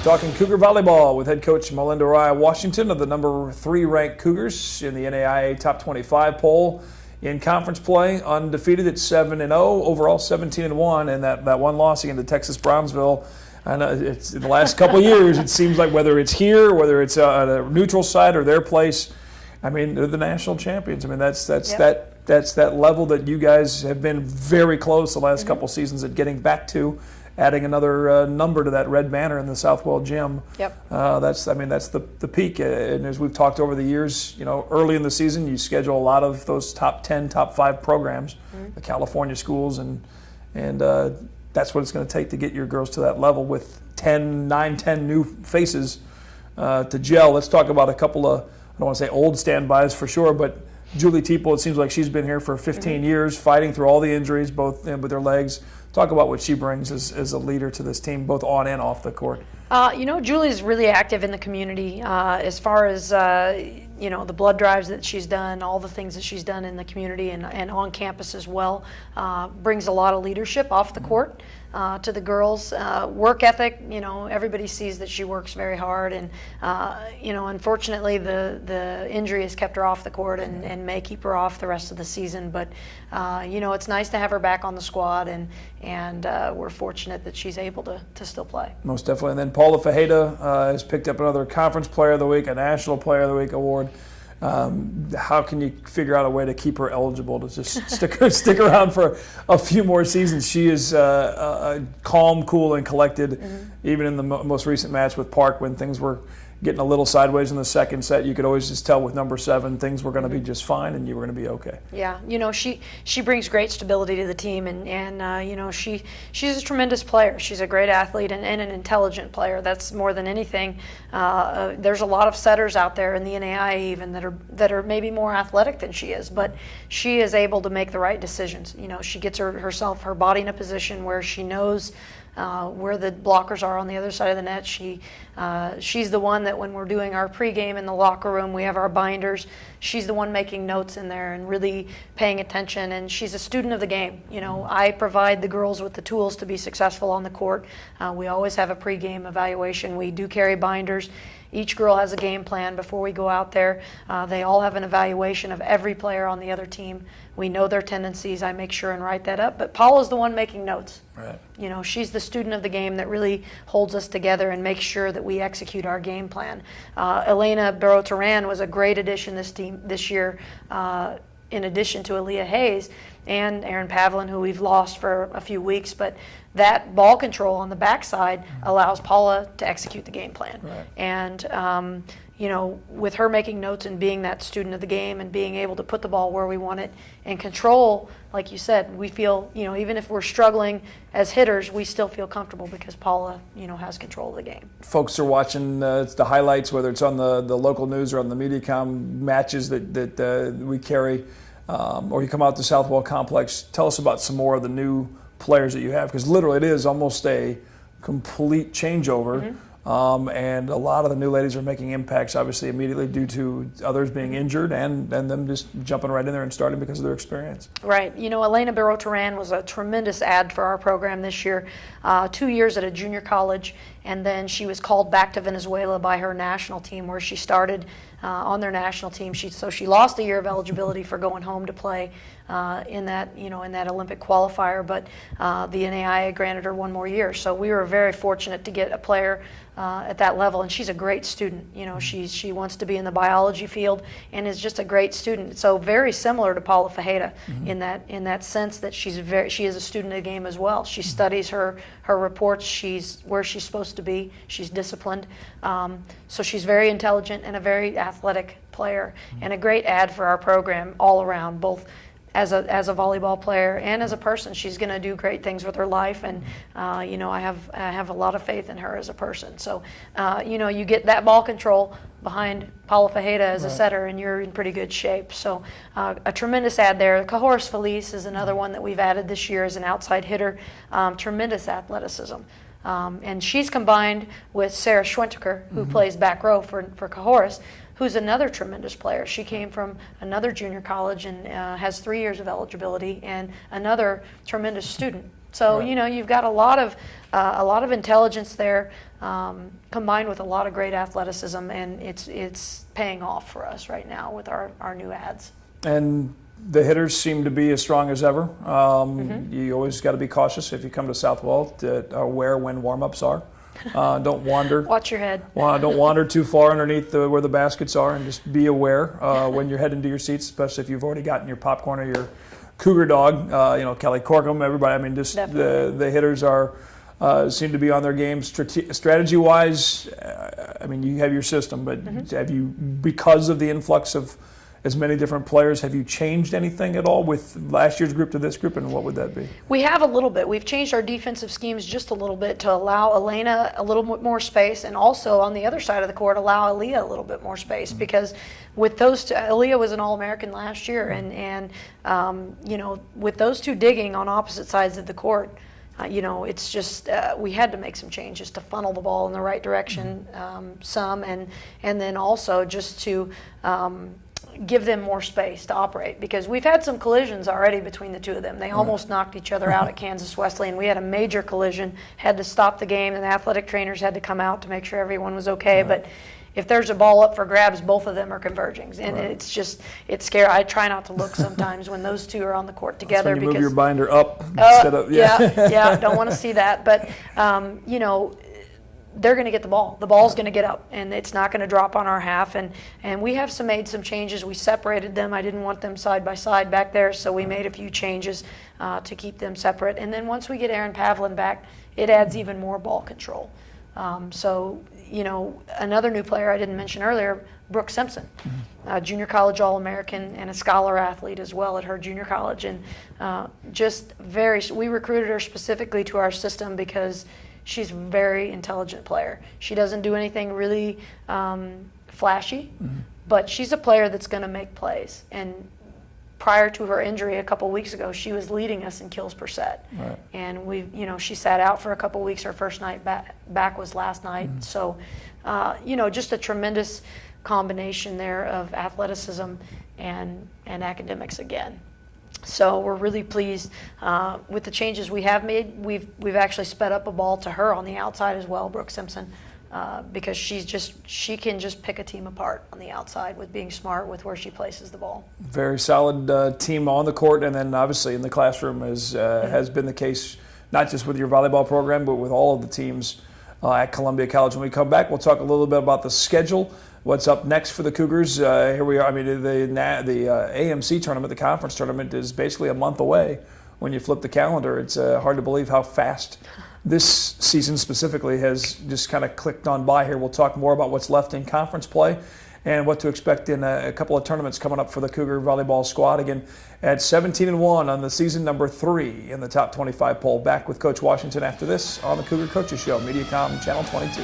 Talking Cougar volleyball with head coach Melinda Rye Washington of the number 3 ranked Cougars in the NAIA Top 25 poll. In conference play, undefeated at 7-0, overall 17-1, and that one loss against the Texas Brownsville. And it's in the last couple of years, it seems like whether it's here, whether it's on a neutral side or their place, I mean, they're the national champions. I mean, that's that level that you guys have been very close the last couple seasons at getting back to. Adding another number to that red banner in the Southwell gym. Yep. That's the peak. And as we've talked over the years, early in the season, you schedule a lot of those top 10, top 5 programs, the California schools, and that's what it's going to take to get your girls to that level with 10 new faces to gel. Let's talk about a couple of, I don't want to say old standbys for sure, but Julie Teeple, it seems like she's been here for 15 years, fighting through all the injuries, both with her legs. Talk about what she brings as a leader to this team, both on and off the court. Julie's really active in the community as far as, the blood drives that she's done, all the things that she's done in the community and on campus as well. Brings a lot of leadership off the court to the girls. Work ethic, everybody sees that she works very hard. And, unfortunately, the injury has kept her off the court and may keep her off the rest of the season. But, it's nice to have her back on the squad, and we're fortunate that she's able to still play. Most definitely. And then Paula Fajeda has picked up another Conference Player of the Week, a National Player of the Week award. How can you figure out a way to keep her eligible to just stick around for a few more seasons? She is calm, cool, and collected. Even in the most recent match with Park, when things were getting a little sideways in the second set, you could always just tell with number 7 things were going to be just fine and you were going to be okay. Yeah, she brings great stability to the team, and she's a tremendous player. She's a great athlete and an intelligent player. That's more than anything. There's a lot of setters out there in the NAIA even that are maybe more athletic than she is, but she is able to make the right decisions. She gets her body in a position where she knows where the blockers are on the other side of the net. She's the one that when we're doing our pregame in the locker room, we have our binders. She's the one making notes in there and really paying attention, and she's a student of the game. I provide the girls with the tools to be successful on the court. We always have a pregame evaluation. We do carry binders. Each girl has a game plan before we go out there. They all have an evaluation of every player on the other team. We know their tendencies. I make sure and write that up. But Paula's the one making notes. Right. She's the student of the game that really holds us together and makes sure that we execute our game plan. Elena Barrow-Turan was a great addition this year, in addition to Aaliyah Hayes and Erin Pavlin, who we've lost for a few weeks. But that ball control on the backside allows Paula to execute the game plan. Right. And, with her making notes and being that student of the game and being able to put the ball where we want it and control, like you said, we feel, even if we're struggling as hitters, we still feel comfortable because Paula, has control of the game. Folks are watching the highlights, whether it's on the local news or on the MediaCom matches that we carry, or you come out to Southwell Complex. Tell us about some more of the new players that you have, because literally it is almost a complete changeover. And a lot of the new ladies are making impacts, obviously, immediately due to others being injured and them just jumping right in there and starting because of their experience. Right. Elena Barrow-Turan was a tremendous add for our program this year. 2 years at a junior college, and then she was called back to Venezuela by her national team, where she started on their national team. So she lost a year of eligibility for going home to play in that Olympic qualifier, but the NAIA granted her 1 more year. So we were very fortunate to get a player at that level, and she's a great student. She wants to be in the biology field and is just a great student. So very similar to Paula Fajeda in that sense that she is a student of the game as well. She studies her reports. She's where she's supposed to be. She's disciplined. So she's very intelligent and a very athletic player, and a great add for our program all around, both as a volleyball player and as a person. She's going to do great things with her life, and I have a lot of faith in her as a person. So you get that ball control behind Paula Fajeda as a setter, and you're in pretty good shape. So a tremendous add there. Cajoras Feliz is another one that we've added this year as an outside hitter. Tremendous athleticism. And she's combined with Sarah Schwentiker, who plays back row for Cajoras, who's another tremendous player. She came from another junior college and has 3 years of eligibility, and another tremendous student. So Right. you've got a lot of intelligence there, combined with a lot of great athleticism, and it's paying off for us right now with our new ads. And the hitters seem to be as strong as ever. You always got to be cautious if you come to Southwell to aware when warm-ups are. Don't wander. Watch your head. Don't wander too far underneath where the baskets are, and just be aware when you're heading to your seats, especially if you've already gotten your popcorn or your Cougar dog. Kelly Corkum, everybody. I mean, just the hitters are seem to be on their game strategy-wise. I mean, you have your system, but have you, because of the influx of as many different players, have you changed anything at all with last year's group to this group, and what would that be? We have a little bit. We've changed our defensive schemes just a little bit to allow Elena a little bit more space, and also on the other side of the court, allow Aaliyah a little bit more space, because with those two, Aaliyah was an All-American last year, and with those two digging on opposite sides of the court, it's just we had to make some changes to funnel the ball in the right direction some, and then also just to give them more space to operate, because we've had some collisions already between the two of them. They almost knocked each other out at Kansas Wesleyan. We had a major collision, had to stop the game, and the athletic trainers had to come out to make sure everyone was okay. But if there's a ball up for grabs, both of them are converging, and it's scary. I try not to look sometimes when those two are on the court together. That's when you because move your binder up instead of don't want to see that. But they're going to get the ball. The ball's going to get up, and it's not going to drop on our half. And we have made some changes. We separated them. I didn't want them side by side back there, so we made a few changes to keep them separate. And then once we get Aaron Pavlin back, it adds even more ball control. Another new player I didn't mention earlier, Brooke Simpson, junior college All-American and a scholar athlete as well at her junior college. And we recruited her specifically to our system because she's a very intelligent player. She doesn't do anything really flashy, but she's a player that's going to make plays. And prior to her injury a couple weeks ago, she was leading us in kills per set. Right. And she sat out for a couple weeks. Her first night back was last night. So, just a tremendous combination there of athleticism and academics again. So we're really pleased with the changes we have made. We've actually sped up a ball to her on the outside as well, Brooke Simpson, because she can just pick a team apart on the outside with being smart with where she places the ball. Very solid team on the court, and then obviously in the classroom has been the case, not just with your volleyball program, but with all of the teams at Columbia College. When we come back, we'll talk a little bit about the schedule. What's up next for the Cougars? Here we are. I mean, the AMC tournament, the conference tournament, is basically a month away. When you flip the calendar, it's hard to believe how fast this season specifically has just kind of clicked on by here. We'll talk more about what's left in conference play and what to expect in a couple of tournaments coming up for the Cougar volleyball squad. Again, at 17-1 on the season number 3 in the top 25 poll. Back with Coach Washington after this on the Cougar Coaches Show, Mediacom Channel 22.